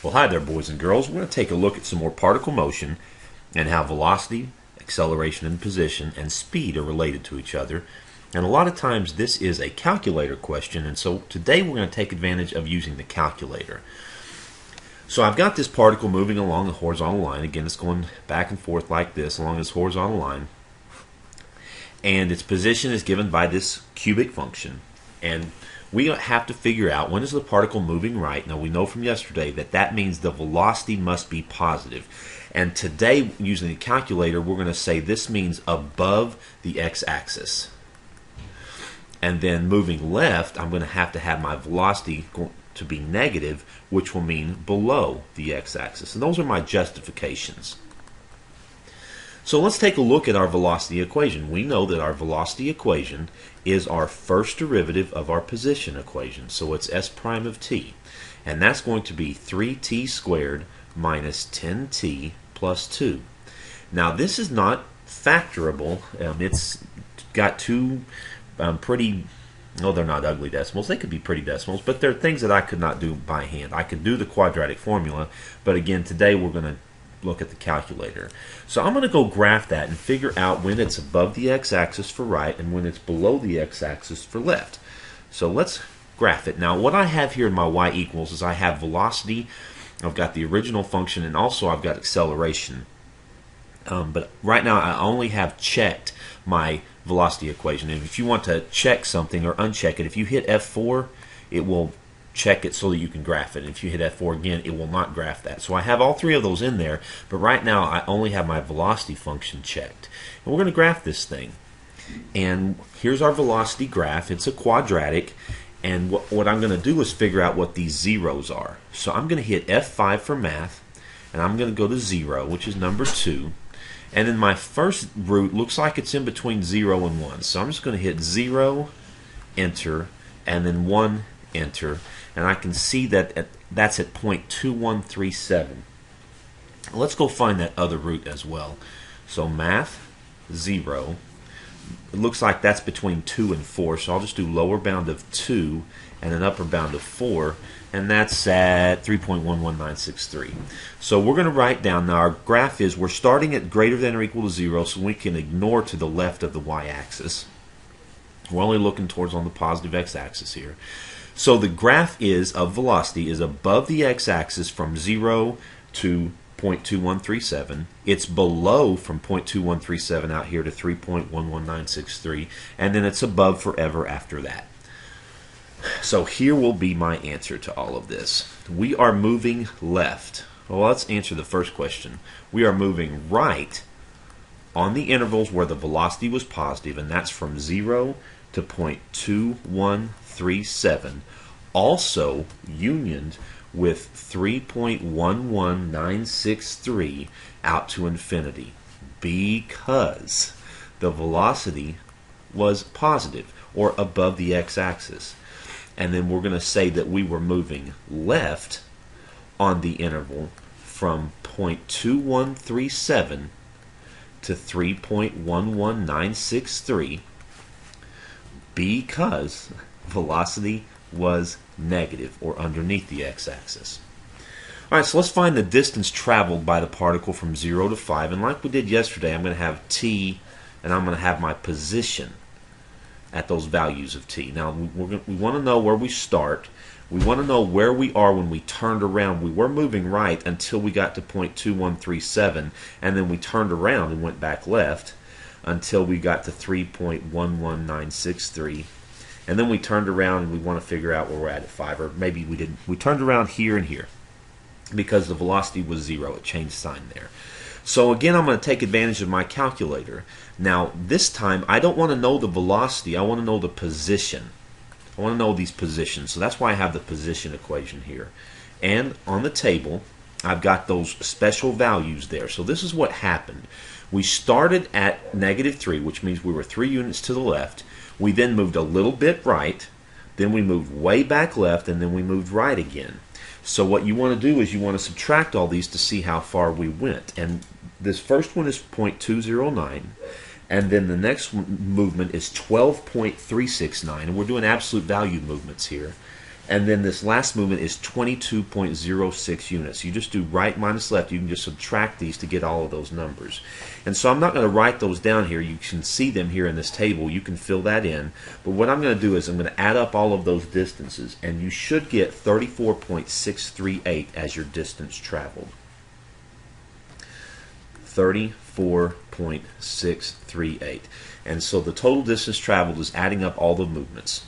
Well, hi there, boys and girls. We're going to take a look at some more particle motion and how velocity, acceleration and position, and speed are related to each other. And a lot of times this is a calculator question, and so today we're going to take advantage of using the calculator. So I've got this particle moving along the horizontal line. Again, it's going back and forth like this along this horizontal line. And its position is given by this cubic function. And we have to figure out when is the particle moving right. Now we know from yesterday that that means the velocity must be positive. And today, using the calculator, we're going to say this means above the x-axis. And then moving left, I'm going to have my velocity to be negative, which will mean below the x-axis. And those are my justifications. So let's take a look at our velocity equation. We know that our velocity equation is our first derivative of our position equation. So it's s prime of t. And that's going to be 3t squared minus 10t plus 2. Now this is not factorable. It's got two pretty, no, they're not ugly decimals. They could be pretty decimals, but they're things that I could not do by hand. I could do the quadratic formula, but again, today we're going to look at the calculator. So I'm going to go graph that and figure out when it's above the x-axis for right and when it's below the x-axis for left. So let's graph it. Now what I have here in my y equals is I have velocity, I've got the original function, and also I've got acceleration. But right now I only have checked my velocity equation. And if you want to check something or uncheck it, if you hit F4, it will check it so that you can graph it. And if you hit F4 again, it will not graph that. So I have all three of those in there, but right now I only have my velocity function checked. And we're going to graph this thing. And here's our velocity graph. It's a quadratic. And what I'm going to do is figure out what these zeros are. So I'm going to hit F5 for math, and I'm going to go to 0, which is number 2. And then my first root looks like it's in between 0 and 1. So I'm just going to hit 0, enter, and then 1, enter. And I can see that that's at 0.2137. Let's go find that other root as well. So math, 0. It looks like that's between 2 and 4. So I'll just do lower bound of 2 and an upper bound of 4. And that's at 3.11963. So we're going to write down, now our graph is, we're starting at greater than or equal to 0, so we can ignore to the left of the y-axis. We're only looking towards on the positive x-axis here. So the graph is of velocity is above the x-axis from 0 to 0.2137. It's below from 0.2137 out here to 3.11963, and then it's above forever after that. So here will be my answer to all of this. We are moving left. Well, let's answer the first question. We are moving right on the intervals where the velocity was positive, and that's from 0 to 0.2137. Also unioned with 3.11963 out to infinity, because the velocity was positive or above the x-axis. And then we're going to say that we were moving left on the interval from 0.2137 to 3.11963 because velocity was negative or underneath the x-axis. Alright, so let's find the distance traveled by the particle from 0 to 5. And like we did yesterday, I'm going to have t and I'm going to have my position at those values of t. Now we want to know where we start. We want to know where we are when we turned around. We were moving right until we got to 0.2137, and then we turned around and went back left until we got to 3.11963. And then we turned around and we want to figure out where we're at 5, or maybe we didn't. We turned around here and here because the velocity was 0. It changed sign there. So again, I'm going to take advantage of my calculator. Now this time I don't want to know the velocity, I want to know the position. I want to know these positions. So that's why I have the position equation here. And on the table I've got those special values there. So this is what happened. We started at -3, which means we were 3 units to the left. We then moved a little bit right, then we moved way back left, and then we moved right again. So what you want to do is you want to subtract all these to see how far we went. And this first one is 0.209, and then the next movement is 12.369, and we're doing absolute value movements here. And then this last movement is 22.06 units. You just do right minus left. You can just subtract these to get all of those numbers. And so I'm not going to write those down here. You can see them here in this table. You can fill that in. But what I'm going to do is I'm going to add up all of those distances. And you should get 34.638 as your distance traveled. 34.638. And so the total distance traveled is adding up all the movements.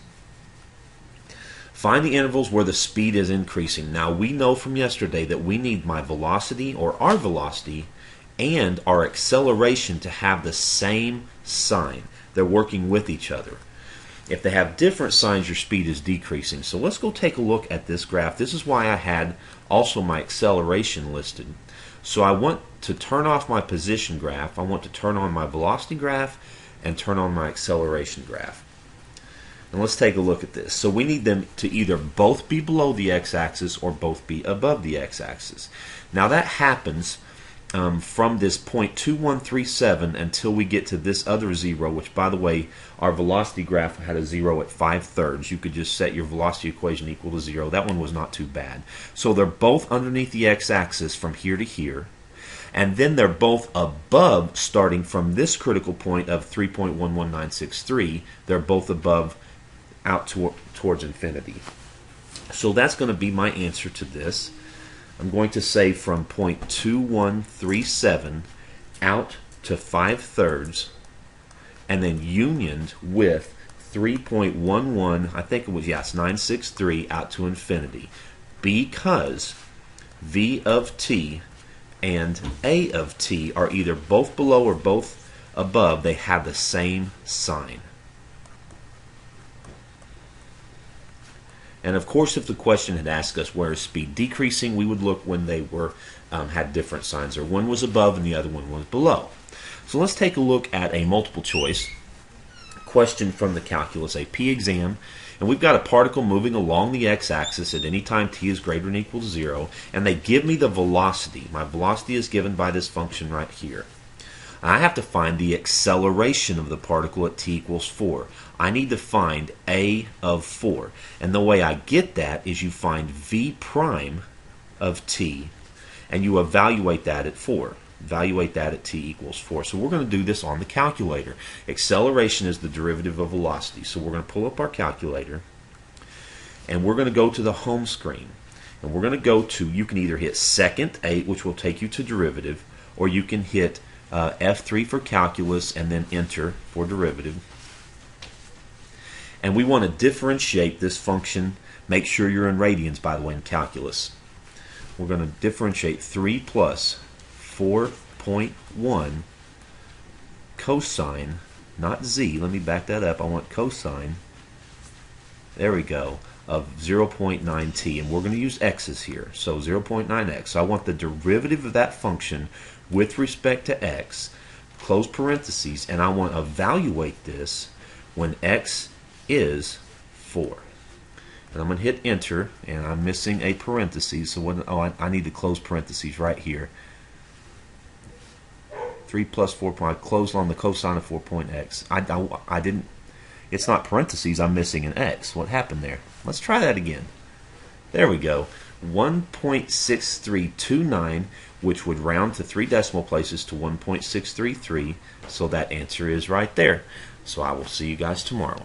Find the intervals where the speed is increasing. Now we know from yesterday that we need my velocity or our velocity and our acceleration to have the same sign. They're working with each other. If they have different signs, your speed is decreasing. So let's go take a look at this graph. This is why I had also my acceleration listed. So I want to turn off my position graph. I want to turn on my velocity graph and turn on my acceleration graph. And let's take a look at this. So we need them to either both be below the x-axis or both be above the x-axis. Now that happens from this point 2137 until we get to this other zero, which by the way, our velocity graph had a 0 at 5/3. You could just set your velocity equation equal to 0. That one was not too bad. So they're both underneath the x-axis from here to here. And then they're both above, starting from this critical point of 3.11963. They're both above out towards infinity. So that's going to be my answer to this. I'm going to say from point 2137 out to 5/3, and then unioned with 3.11, I think it was, yes, 963 out to infinity, because V of t and A of t are either both below or both above. They have the same sign. And of course, if the question had asked us where is speed decreasing, we would look when they were had different signs, or one was above and the other one was below. So let's take a look at a multiple choice question from the Calculus AP exam. And we've got a particle moving along the x-axis at any time t is greater than or equal to 0, and they give me the velocity. My velocity is given by this function right here. I have to find the acceleration of the particle at t equals 4. I need to find a of 4. And the way I get that is you find v prime of t, and you evaluate that at 4. Evaluate that at t equals 4. So we're going to do this on the calculator. Acceleration is the derivative of velocity. So we're going to pull up our calculator, and we're going to go to the home screen. And we're going to go to, you can either hit second 8, which will take you to derivative, or you can hit F3 for calculus and then enter for derivative. And we want to differentiate this function. Make sure you're in radians, by the way, in calculus. We're going to differentiate 3 plus 4.1 cosine, not z, let me back that up, I want cosine, there we go, of 0.9t, and we're going to use x's here, so 0.9x. So I want the derivative of that function with respect to x, close parentheses, and I want to evaluate this when x is 4. And I'm going to hit enter, and I'm missing a parentheses, so what, I need to close parentheses right here. 3 plus 4. I closed on the cosine of 4.x. I didn't, it's not parentheses, I'm missing an x. What happened there? Let's try that again. There we go. 1.6329, which would round to 3 decimal places to 1.633. So that answer is right there. So I will see you guys tomorrow.